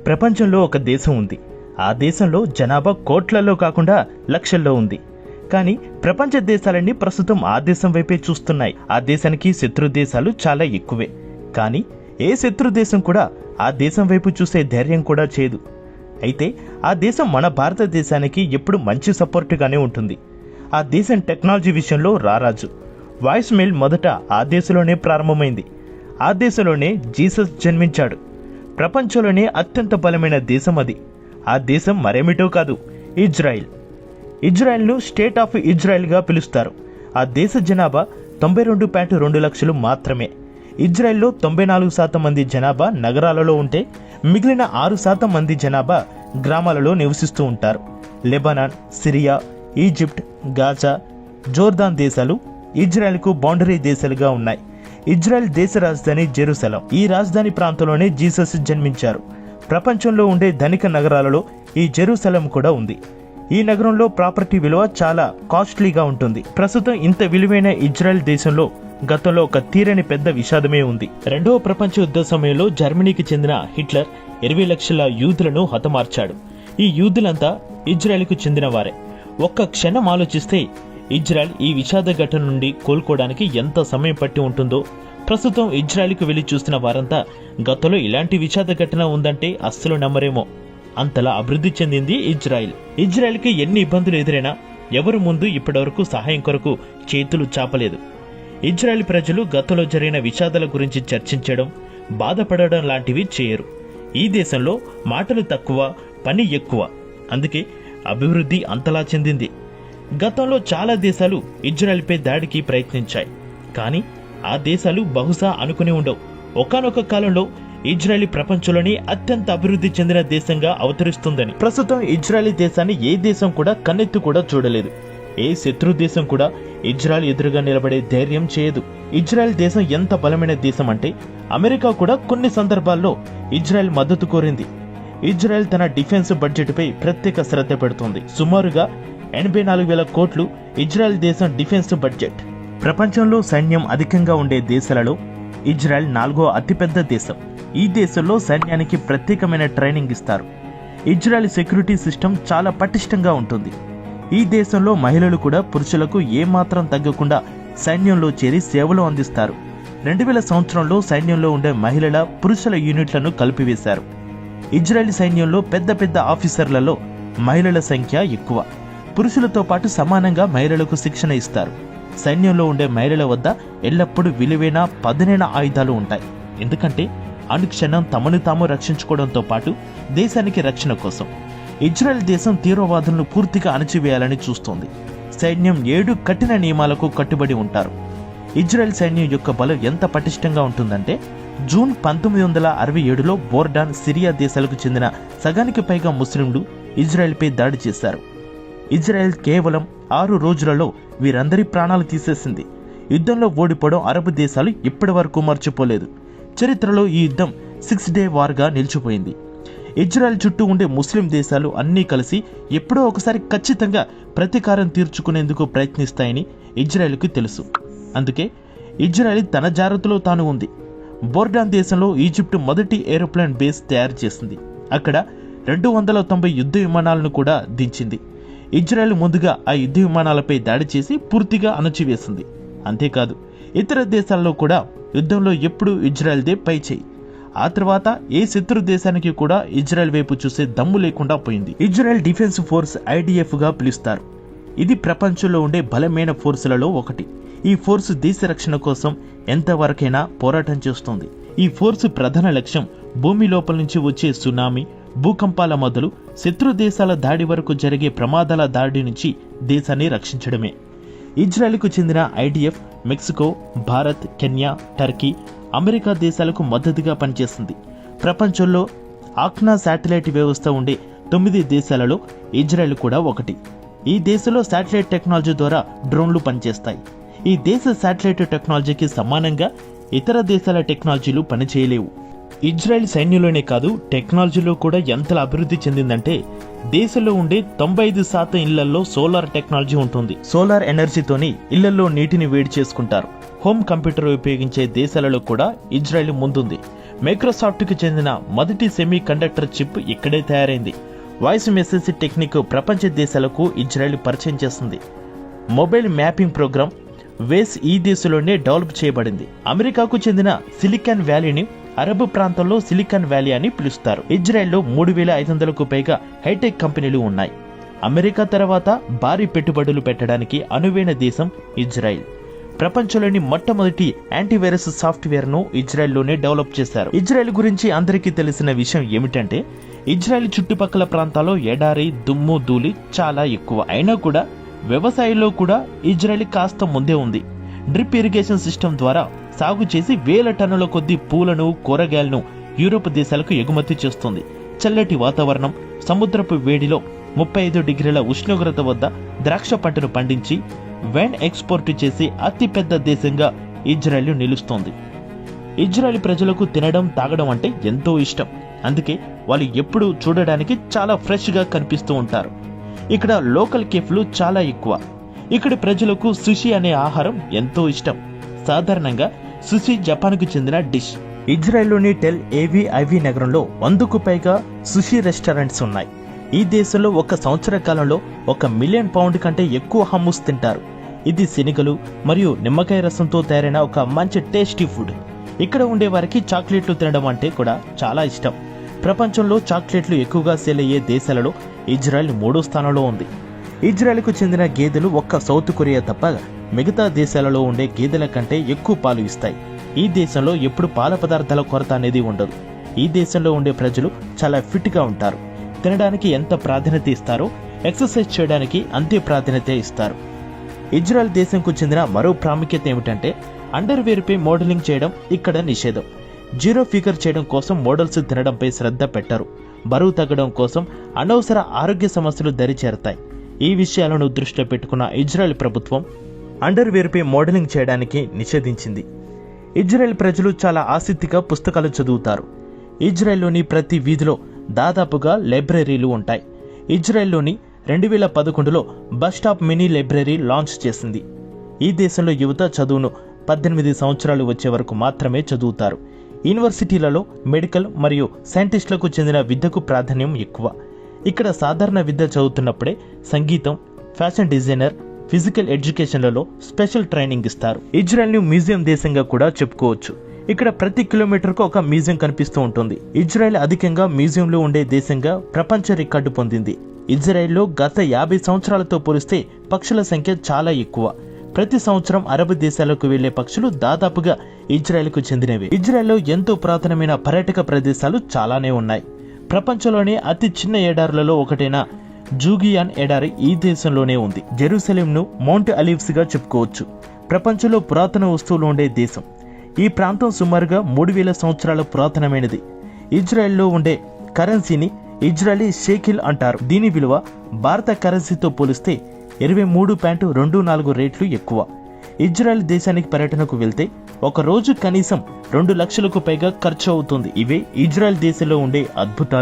ప్రపంచంలో ఒక దేశం ఉంది. ఆ దేశంలో జనాభా కోట్లలో కాకుండా లక్షల్లో ఉంది. కానీ ప్రపంచ దేశాలన్నీ ప్రస్తుతం ఆ దేశం వైపే చూస్తున్నాయి. ఆ దేశానికి శత్రు దేశాలు చాలా ఎక్కువే. కానీ ఏ శత్రు దేశం కూడా ఆ దేశం వైపు చూసే ధైర్యం కూడా చేయదు. అయితే ఆ దేశం మన భారతదేశానికి ఎప్పుడు మంచి సపోర్టుగానే ఉంటుంది. ఆ దేశం టెక్నాలజీ విషయంలో రారాజు. వాయిస్ మెయిల్ మొదట ఆ దేశంలోనే ప్రారంభమైంది. ఆ దేశంలోనే జీసస్ జన్మించాడు. ప్రపంచంలోనే అత్యంత బలమైన దేశం అది. ఆ దేశం మరేమిటో కాదు, ఇజ్రాయిల్. ఇజ్రాయిల్ను స్టేట్ ఆఫ్ ఇజ్రాయిల్గా పిలుస్తారు. ఆ దేశ జనాభా 92.2 లక్షలు మాత్రమే. ఇజ్రాయిల్లో 94% మంది జనాభా నగరాలలో ఉంటే మిగిలిన 6% మంది జనాభా గ్రామాలలో నివసిస్తూ ఉంటారు. Lebanon, Syria, Egypt, Gaza, Jordan దేశాలు ఇజ్రాయెల్కు బౌండరీ దేశాలుగా ఉన్నాయి. ఇజ్రాయెల్ దేశ రాజధాని జెరూసలం. ఈ రాజధాని ప్రాంతంలోనే జీసస్ జన్మించారు. ప్రపంచంలో ఉండే ధనిక నగరాలలో ఈ జెరూసలం కూడా ఉంది. ఈ నగరంలో ప్రాపర్టీ విలువ చాలా కాస్ట్లీగా ఉంటుంది. ప్రస్తుతం ఇంత విలువైన ఇజ్రాయెల్ దేశంలో గతంలో ఒక తీరని పెద్ద విషాదమే ఉంది. రెండవ ప్రపంచ యుద్ధ సమయంలో జర్మనీకి చెందిన హిట్లర్ 20 లక్షల యూదులను హతమార్చాడు. ఈ యూదులంతా ఇజ్రాయెల్కు చెందిన వారే. ఒక్క క్షణం ఆలోచిస్తే ఇజ్రాయెల్ ఈ విషాద ఘటన నుండి కోలుకోవడానికి ఎంత సమయం పట్టి ఉంటుందో. ప్రస్తుతం ఇజ్రాయెల్కు వెళ్లి చూస్తున్న వారంతా గతంలో ఇలాంటి విషాద ఘటన ఉందంటే అస్సలు నమ్మరేమో. అంతలా అభివృద్ధి చెందింది ఇజ్రాయెల్. ఇజ్రాయెల్కి ఎన్ని ఇబ్బందులు ఎదురైనా ఎవరు ముందు ఇప్పటివరకు సహాయం కొరకు చేతులు చాపలేదు. ఇజ్రాయెల్ ప్రజలు గతంలో జరిగిన విషాదాల గురించి చర్చించడం, బాధపడడం లాంటివి చేయరు. ఈ దేశంలో మాటలు తక్కువ, పని ఎక్కువ. అందుకే అభివృద్ధి అంతలా చెందింది. గతంలో చాలా దేశాలు ఇజ్రాయెల్పై దాడికి ప్రయత్నించాయి. కానీ ఆ దేశాలు బహుశా అనుకుని ఉండవు, ఒకానొక కాలంలో ఇజ్రాయెల్ ప్రపంచంలోని అత్యంత అభివృద్ధి చెందిన దేశంగా అవతరిస్తుందని. ప్రస్తుతం ఇజ్రాయెల్ దేశాన్ని ఏ దేశం కూడా కన్నెత్తి కూడా చూడలేదు. ఏ శత్రు దేశం కూడా ఇజ్రాయెల్ ఎదురుగా నిలబడే ధైర్యం చేయదు. ఇజ్రాయెల్ దేశం ఎంత బలమైన దేశం అంటే అమెరికా కూడా కొన్ని సందర్భాల్లో ఇజ్రాయెల్ మద్దతు కోరింది. ఇజ్రాయెల్ తన డిఫెన్స్ బడ్జెట్ పై ప్రత్యేక శ్రద్ధ పెడుతుంది. సుమారుగా 84,000 కోట్లు ఇజ్రాయెల్ దేశం డిఫెన్స్ బడ్జెట్. ప్రపంచంలో సైన్యం అధికంగా ఉండే దేశాలలో ఇజ్రాయెల్ 4వ అతిపెద్ద దేశం. ఈ దేశంలో సైన్యానికి ప్రత్యేకమైన ట్రైనింగ్ ఇస్తారు. ఇజ్రాయెల్ సెక్యూరిటీ సిస్టమ్ చాలా పటిష్టంగా ఉంటుంది. ఈ దేశంలో మహిళలు కూడా పురుషులకు ఏమాత్రం తగ్గకుండా సైన్యంలో చేరి సేవలు అందిస్తారు. 2000 సంవత్సరంలో సైన్యంలో ఉండే మహిళల, పురుషుల యూనిట్లను కలిపివేశారు. ఇజ్రాయెల్ సైన్యంలో పెద్ద పెద్ద ఆఫీసర్లలో మహిళల సంఖ్య ఎక్కువ. పురుషులతో పాటు సమానంగా మహిళలకు శిక్షణ ఇస్తారు. సైన్యంలో ఉండే మహిళల వద్ద ఎల్లప్పుడూ విలువైన పదునైన ఆయుధాలు ఉంటాయి. ఎందుకంటే అనుక్షణం తమను తాము రక్షించుకోవడంతో పాటు దేశానికి రక్షణ కోసం. ఇజ్రాయెల్ దేశం తీవ్రవాదులను పూర్తిగా అణచివేయాలని చూస్తోంది. సైన్యం 7 కఠిన నియమాలకు కట్టుబడి ఉంటారు. ఇజ్రాయెల్ సైన్యం యొక్క బలం ఎంత పటిష్టంగా ఉంటుందంటే జూన్ 1967లో బోర్డాన్, సిరియా దేశాలకు చెందిన సగానికి పైగా ముస్లింలు ఇజ్రాయెల్పై దాడి చేశారు. ఇజ్రాయెల్ కేవలం 6 రోజులలో వీరందరి ప్రాణాలు తీసేసింది. యుద్ధంలో ఓడిపోవడం అరబ్ దేశాలు ఇప్పటి వరకు మర్చిపోలేదు. చరిత్రలో ఈ యుద్ధం 6 డే వార్గా నిలిచిపోయింది. ఇజ్రాయెల్ చుట్టూ ఉండే ముస్లిం దేశాలు అన్నీ కలిసి ఎప్పుడో ఒకసారి ఖచ్చితంగా ప్రతీకారం తీర్చుకునేందుకు ప్రయత్నిస్తాయని ఇజ్రాయెల్కి తెలుసు. అందుకే ఇజ్రాయెల్ తన జాగ్రత్తలో తాను ఉంది. బోర్డాన్ దేశంలో ఈజిప్ట్ మొదటి ఏరోప్లేన్ బేస్ తయారు చేసింది. అక్కడ 290 యుద్ధ విమానాలను కూడా దించింది. ఇజ్రాయెల్ ముందుగా ఆ యుద్ధ విమానాలపై దాడి చేసి పూర్తిగా అణచివేసింది. అంతేకాదు ఇతర దేశాల్లో కూడా యుద్ధంలో ఎప్పుడూ ఇజ్రాయెల్దే పై చేయి. ఆ తర్వాత ఏ శత్రు దేశానికి కూడా ఇజ్రాయెల్ వైపు చూసే దమ్ము లేకుండా పోయింది. ఇజ్రాయెల్ డిఫెన్స్ ఫోర్స్ IDF గా పిలుస్తారు. ఇది ప్రపంచంలో ఉండే బలమైన ఫోర్సులలో ఒకటి. ఈ ఫోర్స్ దేశ రక్షణ కోసం ఎంతవరకైనా పోరాటం చేస్తుంది. ఈ ఫోర్సు ప్రధాన లక్ష్యం భూమి లోపల నుంచి వచ్చే సునామీ, భూకంపాల మొదలు శత్రు దేశాల దాడి వరకు జరిగే ప్రమాదాల దాడి నుంచి దేశాన్ని రక్షించడమే. ఇజ్రాయెల్కు చెందిన IDF Mexico, Bharat, Kenya, Turkey, America దేశాలకు మద్దతుగా పనిచేస్తుంది. ప్రపంచంలో ఆక్నా శాటిలైట్ వ్యవస్థ ఉండే 9 దేశాలలో ఇజ్రాయెల్ కూడా ఒకటి. ఈ దేశంలో శాటిలైట్ టెక్నాలజీ ద్వారా డ్రోన్లు పనిచేస్తాయి. ఈ దేశ శాటిలైట్ టెక్నాలజీకి సమానంగా ఇతర దేశాల టెక్నాలజీలు పనిచేయలేవు. ఇజ్రాయెల్ సైన్యంలోనే కాదు, టెక్నాలజీలో కూడా ఎంతలా అభివృద్ధి చెందిందంటే దేశంలో ఉండే 95% ఇళ్లలో సోలార్ టెక్నాలజీ ఉంటుంది. సోలార్ ఎనర్జీతోని ఇళ్లలో నీటిని వేడి చేసుకుంటారు. హోమ్ కంప్యూటర్ ఉపయోగించే దేశాలలో కూడా ఇజ్రాయెల్ ముందుంది. మైక్రోసాఫ్ట్కి చెందిన మొదటి సెమీ కండక్టర్ చిప్ ఇక్కడే తయారైంది. వాయిస్ మెసేజ్ టెక్నిక్ ప్రపంచ దేశాలకు ఇజ్రాయెల్ పరిచయం చేస్తుంది. మొబైల్ మ్యాపింగ్ ప్రోగ్రామ్ వేస్ ఈ దేశంలోనే డెవలప్ చేయబడింది. అమెరికాకు చెందిన సిలికాన్ వ్యాలీని అరబ్ ప్రాంతంలో సిలికాన్ వ్యాలీ అని పిలుస్తారు. ఇజ్రాయెల్లో 3500కు పైగా హైటెక్ కంపెనీలు ఉన్నాయి. అమెరికా తర్వాత భారీ పెట్టుబడులు పెట్టడానికి అనువైన దేశం ఇజ్రాయెల్. ప్రపంచంలోని మొట్టమొదటి యాంటీవైరస్ సాఫ్ట్వేర్ ను ఇజ్రాయెల్లోనే డెవలప్ చేశారు. ఇజ్రాయెల్ గురించి అందరికీ తెలిసిన విషయం ఏమిటంటే ఇజ్రాయెల్ చుట్టుపక్కల ప్రాంతాల్లో ఎడారి, దుమ్ము, ధూళి చాలా ఎక్కువ. అయినా కూడా వ్యవసాయంలో కూడా ఇజ్రాయెల్ కాస్త ముందే ఉంది. డ్రిప్ ఇరిగేషన్ సిస్టమ్ ద్వారా సాగు చేసి వేల టన్నుల కొద్దీ పూలను, కూరగాయలను యూరోప్ దేశాలకు ఎగుమతి చేస్తుంది. చల్లటి వాతావరణం, సముద్రపు వేడిలో 35 డిగ్రీల ఉష్ణోగ్రత వద్ద ద్రాక్ష పంటను పండించి వైన్ ఎక్స్పోర్ట్ చేసి అతిపెద్ద దేశంగా ఇజ్రాయెల్ నిలుస్తోంది. ఇజ్రాయెల్ ప్రజలకు తినడం, తాగడం అంటే ఎంతో ఇష్టం. అందుకే వాళ్ళు ఎప్పుడూ చూడడానికి చాలా ఫ్రెష్ గా కనిపిస్తూ ఉంటారు. ఇక్కడ లోకల్ కేఫ్లు చాలా ఎక్కువ. ఇక్కడి ప్రజలకు సుషి అనే ఆహారం ఎంతో ఇష్టం. సాధారణంగా సుషి జపాన్కు చెందిన డిష్. ఇజ్రాయెల్లోని టెల్ ఏవిఐవి నగరంలో 100కు పైగా సుషి రెస్టారెంట్స్ ఉన్నాయి. ఈ దేశంలో ఒక సంవత్సర కాలంలో 1 మిలియన్ పౌండ్ కంటే ఎక్కువ హమ్మూస్ తింటారు. ఇది శనగలు మరియు నిమ్మకాయ రసంతో తయారైన ఒక మంచి టేస్టీ ఫుడ్. ఇక్కడ ఉండే వారికి చాక్లెట్లు తినడం అంటే కూడా చాలా ఇష్టం. ప్రపంచంలో చాక్లెట్లు ఎక్కువగా సేల్ అయ్యే దేశాలలో ఇజ్రాయెల్ 3వ స్థానంలో ఉంది. ఇజ్రాయెల్కు చెందిన గేదెలు ఒక్క సౌత్ కొరియా తప్ప మిగతా దేశాలలో ఉండే గేదెల కంటే ఎక్కువ పాలు ఇస్తాయి. ఈ దేశంలో ఎప్పుడు పాల పదార్థాల కొరత అనేది ఉండదు. ఈ దేశంలో ఉండే ప్రజలు చాలా ఫిట్ గా ఉంటారు. తినడానికి ఎంత ప్రాధాన్యత ఇస్తారో ఎక్సర్సైజ్ చేయడానికి అంతే ప్రాధాన్యత ఇస్తారు. ఇజ్రాయెల్ దేశంకు చెందిన మరో ప్రాముఖ్యత ఏమిటంటే అండర్వేర్ పై మోడలింగ్ చేయడం ఇక్కడ నిషేధం. జీరో ఫిగర్ చేయడం కోసం మోడల్స్ తినడంపై శ్రద్ధ పెట్టరు. బరువు తగ్గడం కోసం అనవసర ఆరోగ్య సమస్యలు దరిచేరతాయి. ఈ విషయాలను దృష్టిలో పెట్టుకున్న ఇజ్రాయెల్ ప్రభుత్వం అండర్వేర్ పై మోడలింగ్ చేయడానికి నిషేధించింది. ఇజ్రాయెల్ ప్రజలు చాలా ఆసక్తిగా పుస్తకాలు చదువుతారు. ఇజ్రాయెల్లోని ప్రతి వీధిలో దాదాపుగా లైబ్రరీలు ఉంటాయి. ఇజ్రాయెల్లోని 2011లో bus stop mini library launch చేసింది. ఈ దేశంలో యువత చదువును 18 సంవత్సరాలు వచ్చే వరకు మాత్రమే చదువుతారు. యూనివర్సిటీలలో మెడికల్ మరియు సైంటిస్టులకు చెందిన విద్యకు ప్రాధాన్యం ఎక్కువ. ఇక్కడ సాధారణ విద్య చదువుతున్నప్పుడే సంగీతం, ఫ్యాషన్ డిజైనర్, ఫిజికల్ ఎడ్యుకేషన్లలో స్పెషల్ ట్రైనింగ్ ఇస్తారు. ఇజ్రాయెల్ని మ్యూజియం దేశంగా కూడా చెప్పుకోవచ్చు. ఇక్కడ ప్రతి కిలోమీటర్కు ఒక మ్యూజియం కనిపిస్తూ ఉంటుంది. ఇజ్రాయెల్ అధికంగా మ్యూజియంలో ఉండే దేశంగా ప్రపంచ రికార్డు పొందింది. ఇజ్రాయెల్లో గత 50 సంవత్సరాలతో పోలిస్తే పక్షుల సంఖ్య చాలా ఎక్కువ. ప్రతి సంవత్సరం అరబ్ దేశాలకు వెళ్లే పక్షులు దాదాపుగా ఇజ్రాయెల్కు చెందినవి. ఇజ్రాయెల్లో ఎంతో పురాతనమైన పర్యాటక ప్రదేశాలు చాలానే ఉన్నాయి. ప్రపంచంలోనే అతి చిన్న ఎడారులలో ఒకటైన జూగియాన్ ఎడారి ఈ దేశంలోనే ఉంది. జెరూసలేంను మౌంట్ అలీవ్స్ గా చెప్పుకోవచ్చు. ప్రపంచంలో పురాతన వస్తువులు ఉండే దేశం. ఈ ప్రాంతం సుమారుగా 3000 సంవత్సరాల పురాతనమైనది. ఇజ్రాయెల్లో ఉండే కరెన్సీని ఇజ్రాయలీ షేకిల్ అంటారు. దీని విలువ భారత కరెన్సీతో పోలిస్తే 23.24 రేట్లు ఎక్కువ. ఇజ్రాయెల్ దేశానికి పర్యటనకు వెళ్తే ఒక రోజు కనీసం 2 లక్షలకు పైగా ఖర్చు అవుతుంది. ఇవే ఇజ్రాయెల్ దేశంలో ఉండే అద్భుతాలు.